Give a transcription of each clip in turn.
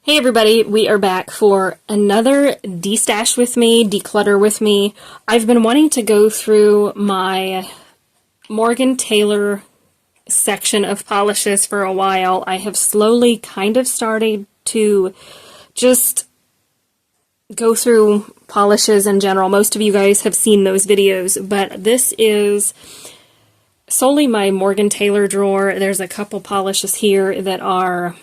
Hey everybody, we are back for another destash with me, declutter with me. I've been wanting to go through my Morgan Taylor section of polishes for a while. I have slowly kind of started to just go through polishes in general. Most of you guys have seen those videos, but this is solely my Morgan Taylor drawer. There's a couple polishes here that are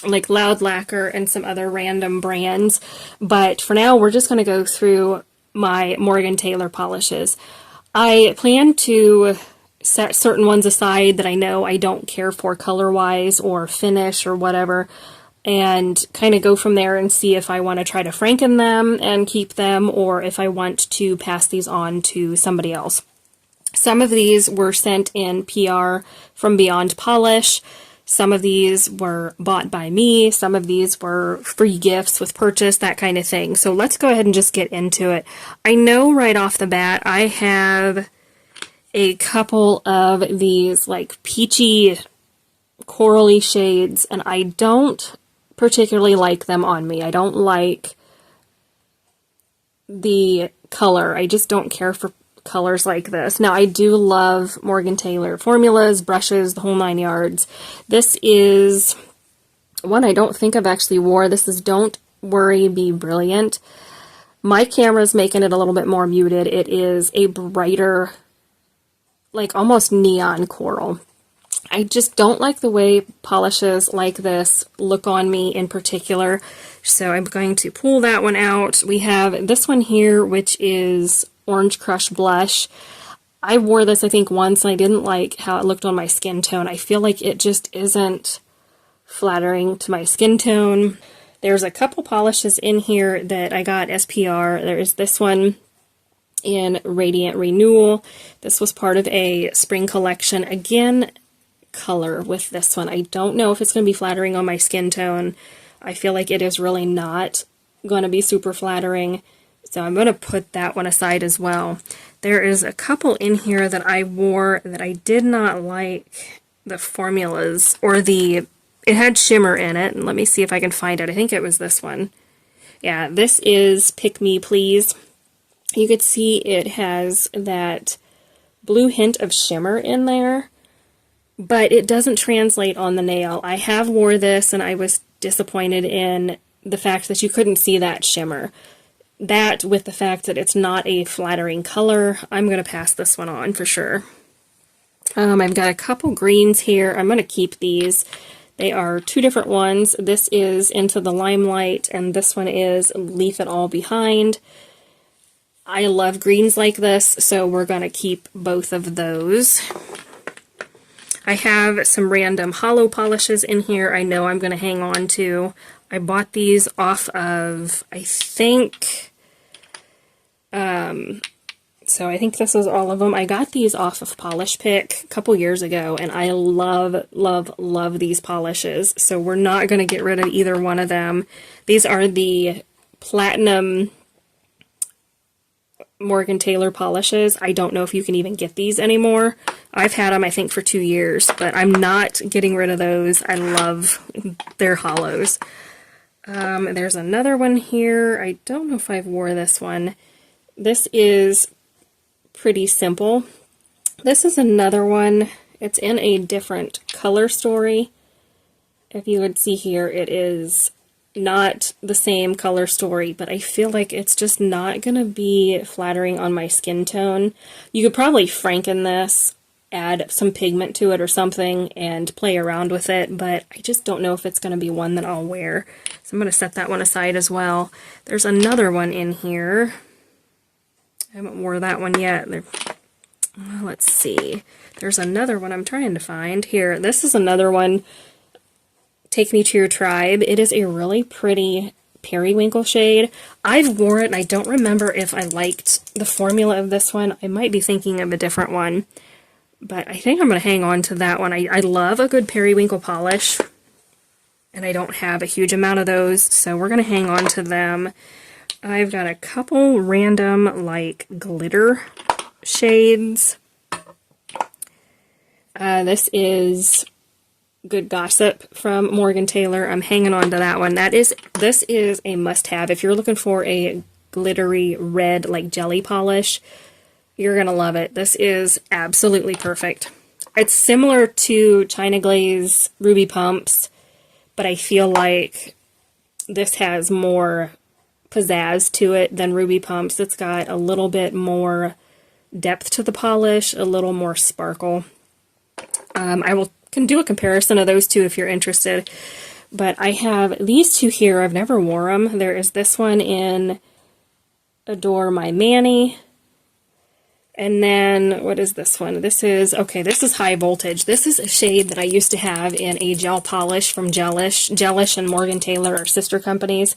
like Loud Lacquer and some other random brands, but for now we're just going to go through my Morgan Taylor polishes. I plan to set certain ones aside that I know I don't care for color-wise or finish or whatever, and kind of go from there and see if I want to try to franken them and keep them, or if I want to pass these on to somebody else. Some of these were sent in PR from Beyond Polish. Some of these were bought by me, some of these were free gifts with purchase, that kind of thing. So let's go ahead and just get into it. I know right off the bat I have a couple of these like peachy, corally shades, and I don't particularly like them on me. I don't like the color. I just don't care for colors like this. Now, I do love Morgan Taylor formulas, brushes, the whole 9 yards. This is one I don't think I've actually wore. This is Don't Worry, Be Brilliant. My camera's making it a little bit more muted. It is a brighter, like almost neon coral. I just don't like the way polishes like this look on me in particular, so I'm going to pull that one out. We have this one here, which is Orange Crush Blush. I wore this, I think, once, and I didn't like how it looked on my skin tone. I feel like it just isn't flattering to my skin tone. There's a couple polishes in here that I got SPR. There's this one in Radiant Renewal. This was part of a spring collection. Again, color with this one. I don't know if it's going to be flattering on my skin tone. I feel like it is really not going to be super flattering. So I'm going to put that one aside as well. There is a couple in here that I wore that I did not like the formulas, or it had shimmer in it. And let me see if I can find it. I think it was this one. Yeah, this is Pick Me Please. You could see it has that blue hint of shimmer in there, but it doesn't translate on the nail. I have wore this and I was disappointed in the fact that you couldn't see that shimmer. That, with the fact that it's not a flattering color, I'm going to pass this one on for sure. I've got a couple greens here. I'm going to keep these. They are two different ones. This is Into the Limelight, and this one is Leave It All Behind. I love greens like this, so we're going to keep both of those. I have some random hollow polishes in here I know I'm going to hang on to. I bought these off of, I think, so I think this is all of them. I got these off of Polish Pick a couple years ago, and I love, love, love these polishes, so we're not going to get rid of either one of them. These are the Platinum Morgan Taylor polishes. I don't know if you can even get these anymore. I've had them, I think, for 2 years, but I'm not getting rid of those. I love their hollows. There's another one here. I don't know if I've wore this one. This is Pretty Simple. This is another one. It's in a different color story. If you would see here, it is not the same color story, but I feel like it's just not going to be flattering on my skin tone. You could probably franken this, add some pigment to it or something, and play around with it, but I just don't know if it's going to be one that I'll wear. So I'm going to set that one aside as well. There's another one in here. I haven't wore that one yet. Let's see. There's another one I'm trying to find. Here, this is another one. Take Me to Your Tribe. It is a really pretty periwinkle shade. I've worn it and I don't remember if I liked the formula of this one. I might be thinking of a different one, but I think I'm going to hang on to that one. I love a good periwinkle polish, and I don't have a huge amount of those, so we're going to hang on to them. I've got a couple random, like, glitter shades. This is Good Gossip from Morgan Taylor. I'm hanging on to that one. This is a must-have. If you're looking for a glittery red, like jelly polish, you're going to love it. This is absolutely perfect. It's similar to China Glaze Ruby Pumps, but I feel like this has more pizzazz to it than Ruby Pumps. It's got a little bit more depth to the polish, a little more sparkle. I can do a comparison of those two if you're interested, but I have these two here. I've never worn them. There is this one in Adore My Manny, and then what is this one? This is High Voltage. This is a shade that I used to have in a gel polish from Gelish and Morgan Taylor are sister companies.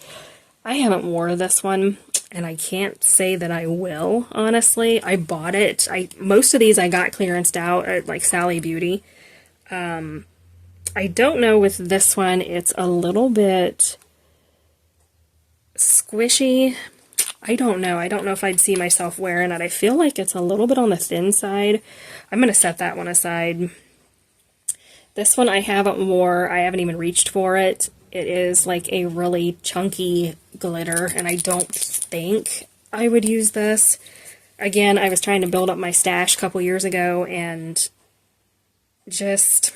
I haven't worn this one, and I can't say that I will, honestly. I bought it. Most of these I got clearanced out at like Sally Beauty. I don't know with this one. It's a little bit squishy. I don't know. I don't know if I'd see myself wearing it. I feel like it's a little bit on the thin side. I'm going to set that one aside. This one I haven't wore. I haven't even reached for it. It is like a really chunky glitter, and I don't think I would use this. Again, I was trying to build up my stash a couple years ago, and just,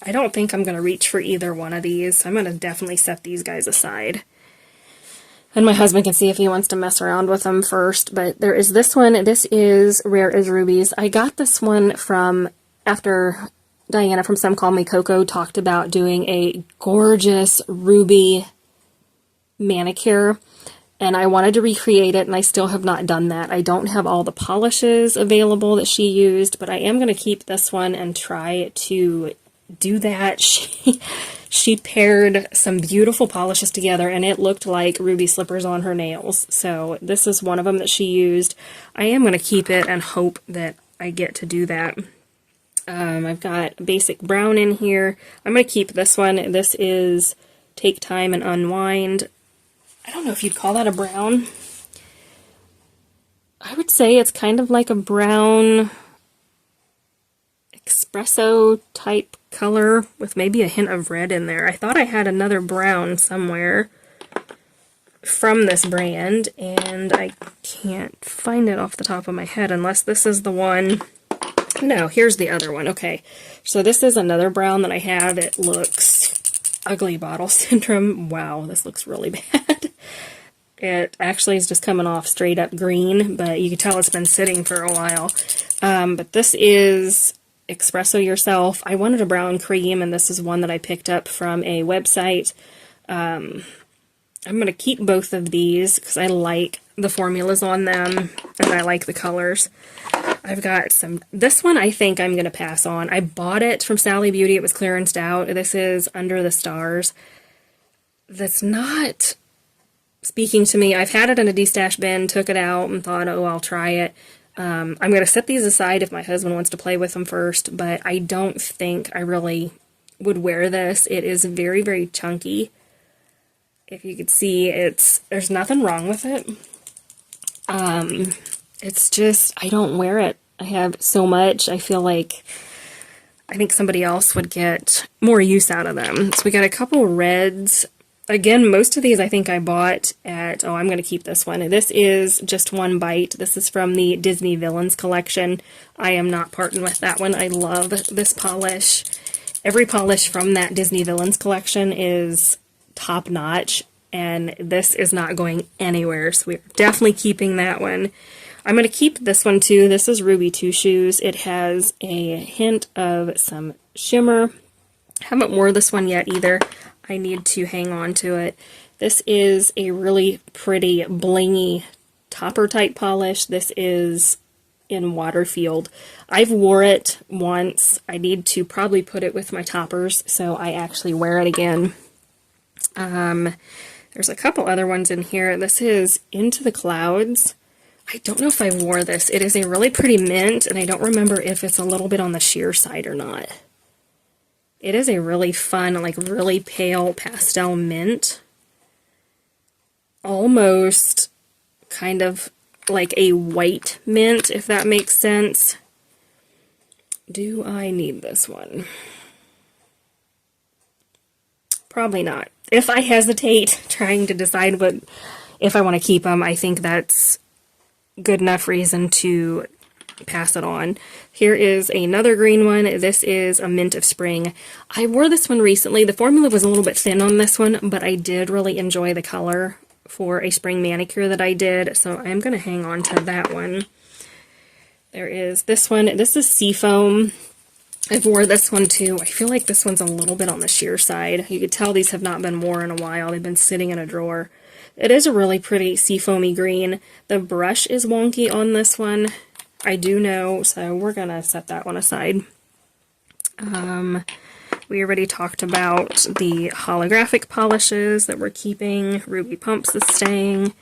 I don't think I'm going to reach for either one of these. I'm going to definitely set these guys aside. And my husband can see if he wants to mess around with them first, but there is this one. This is Rare as Rubies. I got this one from after Diana from Some Call Me Coco talked about doing a gorgeous ruby manicure, and I wanted to recreate it, and I still have not done that. I don't have all the polishes available that she used, but I am going to keep this one and try to do that. She paired some beautiful polishes together, and it looked like ruby slippers on her nails. So this is one of them that she used. I am going to keep it and hope that I get to do that. I've got basic brown in here. I'm going to keep this one. This is Take Time and Unwind. I don't know if you'd call that a brown. I would say it's kind of like a brown espresso type color with maybe a hint of red in there. I thought I had another brown somewhere from this brand, and I can't find it off the top of my head unless this is the one. No, here's the other one. Okay, so this is another brown that I have. It looks ugly bottle syndrome. Wow, this looks really bad. It actually is just coming off straight up green, but you can tell it's been sitting for a while. But this is Espresso Yourself. I wanted a brown cream, and this is one that I picked up from a website. I'm going to keep both of these because I like the formulas on them, and I like the colors. I've got some, this one I think I'm going to pass on. I bought it from Sally Beauty. It was clearanced out. This is Under the Stars. That's not speaking to me. I've had it in a destash bin, took it out, and thought, oh, I'll try it. I'm going to set these aside if my husband wants to play with them first, but I don't think I really would wear this. It is very, very chunky. If you could see, there's nothing wrong with it. It's just, I don't wear it. I have so much. I feel like I think somebody else would get more use out of them. So we got a couple reds. Again, most of these I think I bought at, oh, I'm going to keep this one. This is Just One Bite. This is from the Disney Villains collection. I am not parting with that one. I love this polish. Every polish from that Disney Villains collection is top notch, and this is not going anywhere, so we're definitely keeping that one. I'm going to keep this one too. This is Ruby Two Shoes. It has a hint of some shimmer. Haven't worn this one yet either. I need to hang on to it. This is a really pretty blingy topper type polish. This is in Waterfield. I've wore it once. I need to probably put it with my toppers so I actually wear it again. There's a couple other ones in here. This is Into the Clouds. I don't know if I wore this. It is a really pretty mint, and I don't remember if it's a little bit on the sheer side or not. It is a really fun, like really pale pastel mint. Almost kind of like a white mint, if that makes sense. Do I need this one? Probably not. If I hesitate trying to decide if I want to keep them, I think that's good enough reason to pass it on. Here is another green one. This is a Mint of Spring. I wore this one recently. The formula was a little bit thin on this one, but I did really enjoy the color for a spring manicure that I did, so I'm going to hang on to that one. There is this one. This is Seafoam. I've wore this one too. I feel like this one's a little bit on the sheer side. You could tell these have not been worn in a while. They've been sitting in a drawer. It is a really pretty seafoamy green. The brush is wonky on this one. I do know, so we're going to set that one aside. We already talked about the holographic polishes that we're keeping. Ruby Pumps is staying.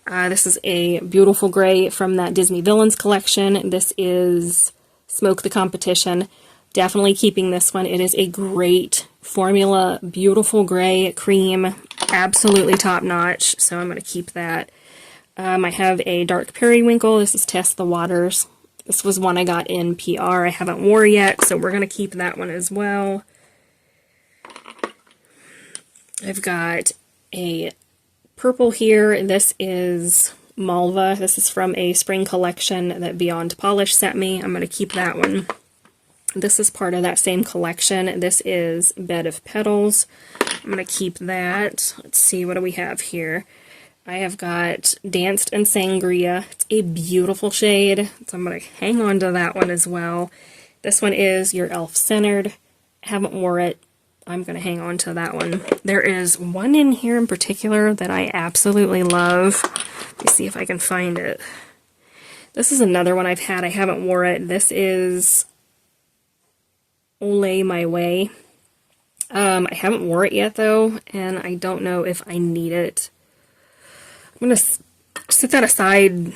This is a beautiful gray from that Disney Villains collection. This is Smoke the Competition. Definitely keeping this one. It is a great formula, beautiful gray, cream, absolutely top notch, so I'm going to keep that. I have a dark periwinkle. This is Test the Waters. This was one I got in PR. I haven't wore yet, so we're going to keep that one as well. I've got a purple here. This is Malva. This is from a spring collection that Beyond Polish sent me. I'm going to keep that one. This is part of that same collection. This is Bed of Petals. I'm going to keep that. Let's see, what do we have here? I have got Danced and Sangria. It's a beautiful shade, so I'm going to hang on to that one as well. This one is Your Elf Centered. Haven't wore it. I'm going to hang on to that one. There is one in here in particular that I absolutely love. Let me see if I can find it. This is another one I've had. I haven't wore it. This is Olay My Way. I haven't wore it yet though, and I don't know if I need it. I'm going to set that aside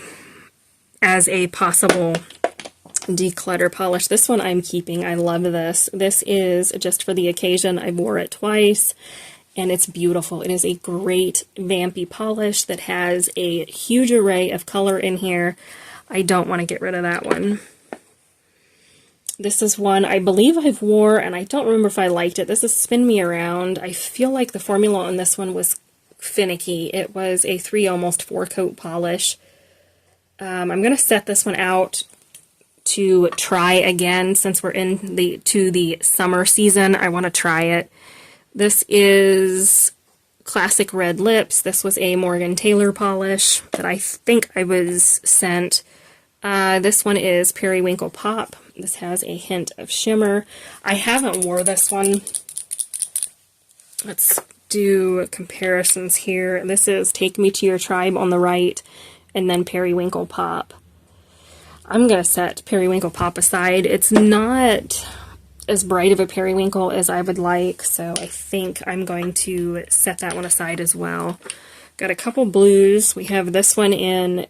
as a possible declutter polish. This one I'm keeping. I love this. This is just for the occasion. I wore it twice, and it's beautiful. It is a great vampy polish that has a huge array of color in here. I don't want to get rid of that one. This is one I believe I've wore, and I don't remember if I liked it. This is Spin Me Around. I feel like the formula on this one was finicky. It was a 3, almost 4 coat polish. I'm going to set this one out to try again since we're in the summer season. I want to try it. This is Classic Red Lips. This was a Morgan Taylor polish that I think I was sent. This one is Periwinkle Pop. This has a hint of shimmer. I haven't wore this one. Let's do comparisons here. This is Take Me to Your Tribe on the right, and then Periwinkle Pop. I'm going to set Periwinkle Pop aside. It's not as bright of a periwinkle as I would like, so I think I'm going to set that one aside as well. Got a couple blues. We have this one in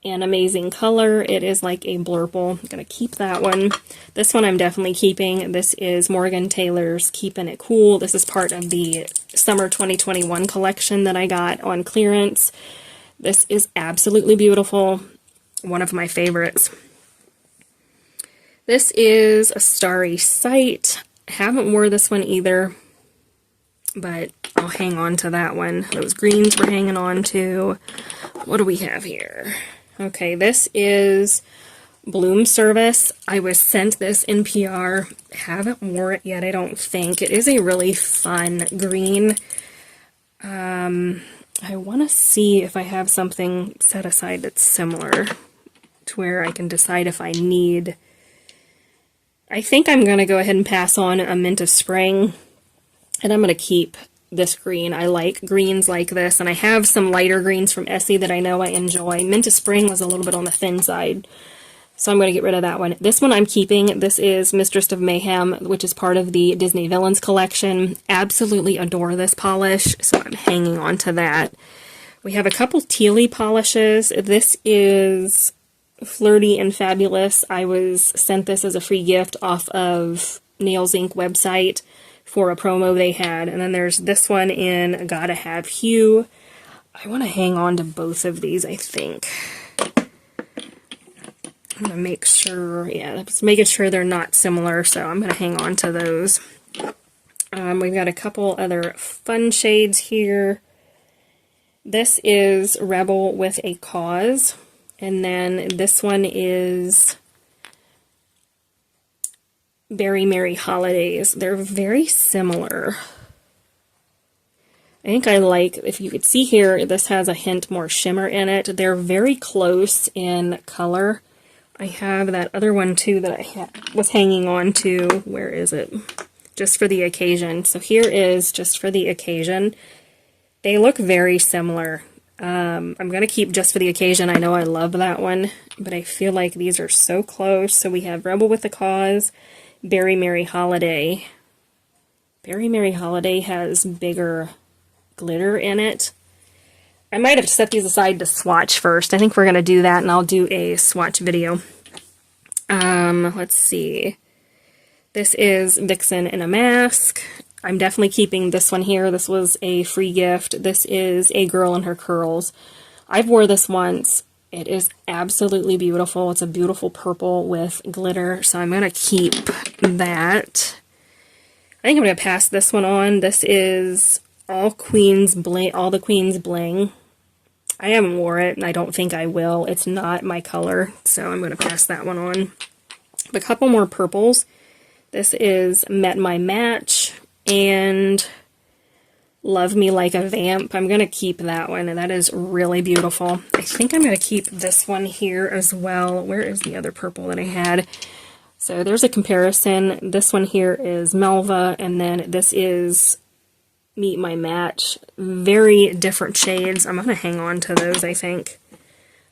An Amazing Color. It is like a blurple. I'm going to keep that one. This one I'm definitely keeping. This is Morgan Taylor's Keepin' It Cool. This is part of the Summer 2021 collection that I got on clearance. This is absolutely beautiful. One of my favorites. This is a Starry Sight. Haven't wore this one either, but I'll hang on to that one. Those greens we're hanging on to. What do we have here? Okay, this is Bloom Service. I was sent this in PR. Haven't wore it yet, I don't think. It is a really fun green. I want to see if I have something set aside that's similar to where I can decide if I need. I think I'm going to go ahead and pass on a Mint of Spring, and I'm going to keep this green. I like greens like this, and I have some lighter greens from Essie that I know I enjoy. Mint of Spring was a little bit on the thin side, so I'm going to get rid of that one. This one I'm keeping. This is Mistress of Mayhem, which is part of the Disney Villains collection. Absolutely adore this polish, so I'm hanging on to that. We have a couple tealy polishes. This is Flirty and Fabulous. I was sent this as a free gift off of Nails Inc. website for a promo they had. And then there's this one in Gotta Have Hue. I want to hang on to both of these, I think. I'm going to make sure, yeah, just making sure they're not similar, so I'm going to hang on to those. We've got a couple other fun shades here. This is Rebel with a Cause, and then this one is Very Merry Holidays. They're very similar. I think I like, if you could see here, this has a hint more shimmer in it. They're very close in color. I have that other one too that I was hanging on to. Where is it? Just for the Occasion. So here is Just for the Occasion. They look very similar. I'm going to keep Just for the Occasion. I know I love that one, but I feel like these are so close. So we have Rebel with a Cause, Very Merry Holiday. Very Merry Holiday has bigger glitter in it. I might have to set these aside to swatch first. I think we're going to do that, and I'll do a swatch video. Let's see. This is Vixen in a Mask. I'm definitely keeping this one here. This was a free gift. This is A Girl in Her Curls. I've wore this once. It is absolutely beautiful. It's a beautiful purple with glitter, so I'm going to keep that. I think I'm going to pass this one on. This is All the Queen's Bling. I haven't wore it, and I don't think I will. It's not my color, so I'm going to pass that one on. A couple more purples. This is Met My Match and Love Me Like a Vamp. I'm going to keep that one, and that is really beautiful. I think I'm going to keep this one here as well. Where is the other purple that I had? So there's a comparison. This one here is Melva, and then this is Meet My Match. Very different shades. I'm going to hang on to those, I think.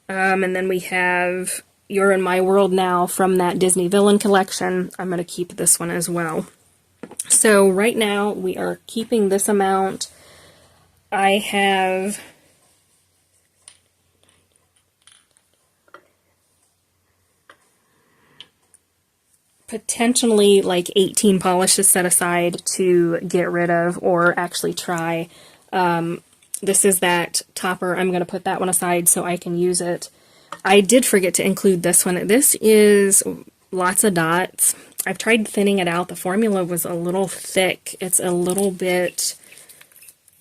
And then we have You're in My World Now from that Disney Villain collection. I'm going to keep this one as well. So right now we are keeping this amount. I have potentially like 18 polishes set aside to get rid of or actually try. This is that topper. I'm going to put that one aside so I can use it. I did forget to include this one. This is Lots of Dots. I've tried thinning it out. The formula was a little thick. It's a little bit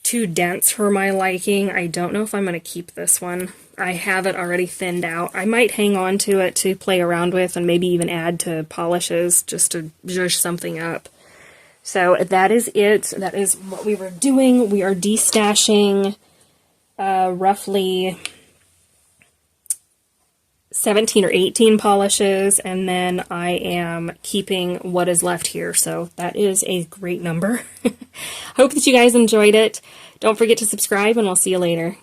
too dense for my liking. I don't know if I'm going to keep this one. I have it already thinned out. I might hang on to it to play around with and maybe even add to polishes just to zhuzh something up. So that is it. That is what we were doing. We are destashing roughly 17 or 18 polishes, and then I am keeping what is left here. So that is a great number. Hope that you guys enjoyed it. Don't forget to subscribe, and we'll see you later.